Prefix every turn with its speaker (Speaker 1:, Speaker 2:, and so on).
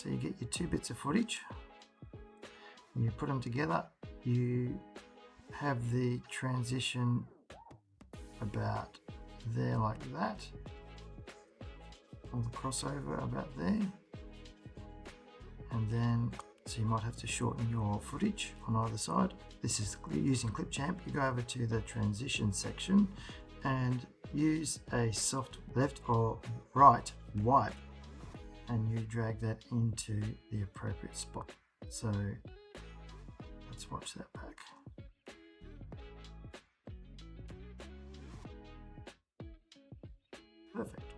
Speaker 1: So you get your two bits of footage, and you put them together. You have the transition about there like that, or the crossover about there, and then so you might have to shorten your footage on either side. This is using Clipchamp. You go over to the transition section and use a soft left or right wipe, and you drag that into the appropriate spot. So let's watch that back. Perfect.